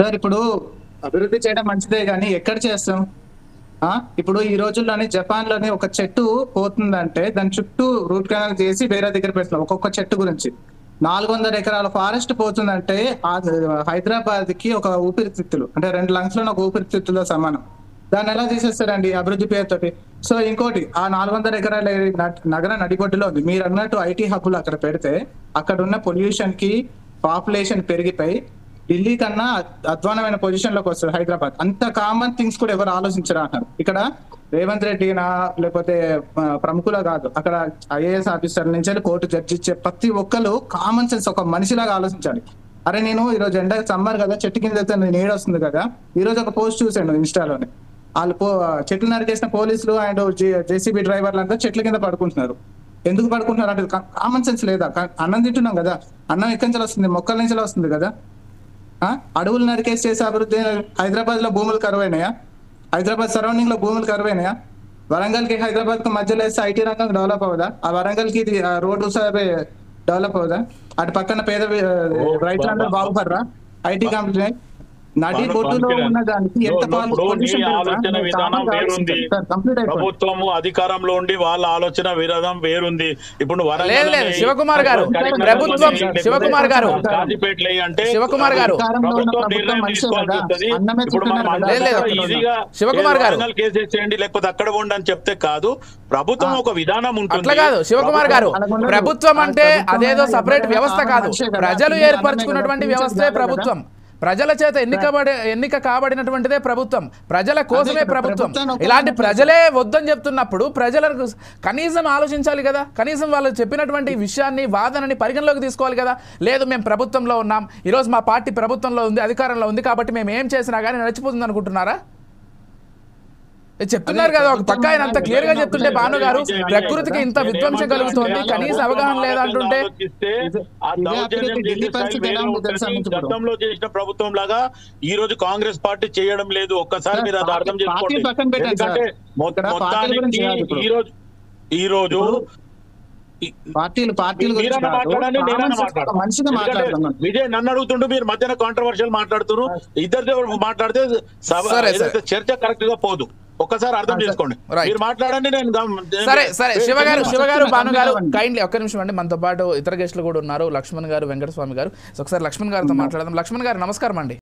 Sir ఇప్పుడు అభివృద్ధి చేయడం మంచిదే కానీ ఎక్కడ చేస్తాం? ఇప్పుడు ఈ రోజుల్లోని జపాన్ లోని ఒక చెట్టు పోతుందంటే దాని చుట్టూ రూట్ కెనాల్ చేసి వేరే దగ్గర పెడుతున్నాం ఒక్కొక్క చెట్టు గురించి. 400 ఎకరాల ఫారెస్ట్ పోతుందంటే హైదరాబాద్ కి ఒక ఊపిరితిత్తులు అంటే 2 లంగ్స్ లో ఒక ఊపిరితిత్తులో సమానం. దాన్ని ఎలా తీసేస్తారండి అభివృద్ధి పేరుతోటి? సో ఇంకోటి, ఆ 400 ఎకరాల నగర నడిబొడ్డులో ఉంది. మీరు అన్నట్టు ఐటీ హబ్బులు అక్కడ పెడితే అక్కడ ఉన్న పొల్యూషన్ కి పాపులేషన్ పెరిగిపోయి ఢిల్లీ కన్నా అధ్వానమైన పొజిషన్ లోకి వస్తుంది హైదరాబాద్. అంత కామన్ థింగ్స్ కూడా ఎవరు ఆలోచించరా అంటారు. ఇక్కడ రేవంత్ రెడ్డినా లేకపోతే ప్రముఖుల కాదు, అక్కడ ఐఏఎస్ ఆఫీసర్ నుంచి కోర్టు జడ్జి ఇచ్చే ప్రతి ఒక్కరు కామన్ సెన్స్ ఒక మనిషిలాగా ఆలోచించాలి. అరే నేను ఈ రోజు ఎండ సమ్మర్ కదా, చెట్టు కింద నీడ వస్తుంది కదా. ఈ రోజు ఒక పోస్ట్ చూసాను ఇన్స్టాలోనే, వాళ్ళు చెట్లు నరికేసిన పోలీసులు అండ్ జేసీబీ డ్రైవర్లు అంతా చెట్ల కింద పడుకుంటున్నారు. ఎందుకు పడుకుంటున్నారు అంటే కామన్ సెన్స్ లేదా? అన్నం తింటున్నాం కదా, అన్నం ఎక్కడి నుంచి వస్తుంది? మొక్కల నుంచి వస్తుంది కదా. అడవులు నరికేసి చేసే అభివృద్ధి. హైదరాబాద్ లో భూములు కరువైనాయా? హైదరాబాద్ సరౌండింగ్ లో భూములు కరువైనాయా? వరంగల్ కి హైదరాబాద్ కు మధ్యలో వేస్తే ఐటీ రంగం డెవలప్ అవుదా? ఆ వరంగల్ కి రోడ్డు డెవలప్ అవుదా? అటు పక్కన పేద రైతులందరూ బాగుపడరా? ఐటీ కంపెనీ నడి బొడ్డులో ఉన్న దానికి ఎంత ఆలోచన విధానం వేరుంది. ప్రభుత్వము అధికారంలో ఉండి వాళ్ళ ఆలోచన విధానం వేరుంది. ఇప్పుడు శివకుమార్ గారు ప్రభుత్వం శివకుమార్ గారు అంటే శివకుమార్ గారు శివకుమార్ గారు కేసేసేయండి లేకపోతే అక్కడ ఉండి అని చెప్తే కాదు. ప్రభుత్వం ఒక విధానం ఉంటుంది. అట్లా కాదు శివకుమార్ గారు, ప్రభుత్వం అంటే అదేదో సపరేట్ వ్యవస్థ కాదు, ప్రజలు ఏర్పరచుకున్నటువంటి వ్యవస్థే ప్రభుత్వం. ప్రజల చేత ఎన్నిక కాబడినటువంటిదే ప్రభుత్వం, ప్రజల కోసమే ప్రభుత్వం. ఇలాంటి ప్రజలే వద్దని చెప్తున్నప్పుడు ప్రజలకు కనీసం ఆలోచించాలి కదా, కనీసం వాళ్ళు చెప్పినటువంటి విషయాన్ని వాదనని పరిగణలోకి తీసుకోవాలి కదా. లేదు మేము ప్రభుత్వంలో ఉన్నాం, ఈరోజు మా పార్టీ ప్రభుత్వంలో ఉంది, అధికారంలో ఉంది కాబట్టి మేము ఏం చేసినా కానీ నడిచిపోతుంది అనుకుంటున్నారా? చెప్తున్నారు కదా, ఒక పక్క ఆయన అంత క్లియర్ గా చెప్తుంటే భాను గారు ప్రకృతికి ఇంత విధ్వంసం కలుగుతోంది, కనీస అవగాహన లేదంటుంటే గతంలో చేసిన ప్రభుత్వం లాగా ఈ రోజు కాంగ్రెస్ పార్టీ చేయడం లేదు. ఒక్కసారి మీరు అది అర్థం చేసుకోండి. ఎందుకంటే మొత్తానికి ఈ రోజు విజయ్ నన్ను అడుగుతుంటూ మీరు మధ్యన కాంట్రవర్షియల్ మాట్లాడుతున్నారు. ఇద్దరు మాట్లాడితే చర్చ కరెక్ట్ గా పోదు. ఒక్కసారి అర్థం చేసుకోండి. మీరు మాట్లాడండి. నేను సరే సరే శివగారు భాను గారు కైండ్లీ ఒక్క నిమిషం అండి. మనతో పాటు ఇతర గెస్టులు కూడా ఉన్నారు, లక్ష్మణ్ గారు, వెంకటస్వామి గారు. ఒకసారి లక్ష్మణ్ గారితో మాట్లాడదాం. లక్ష్మణ్ గారు నమస్కారం అండి.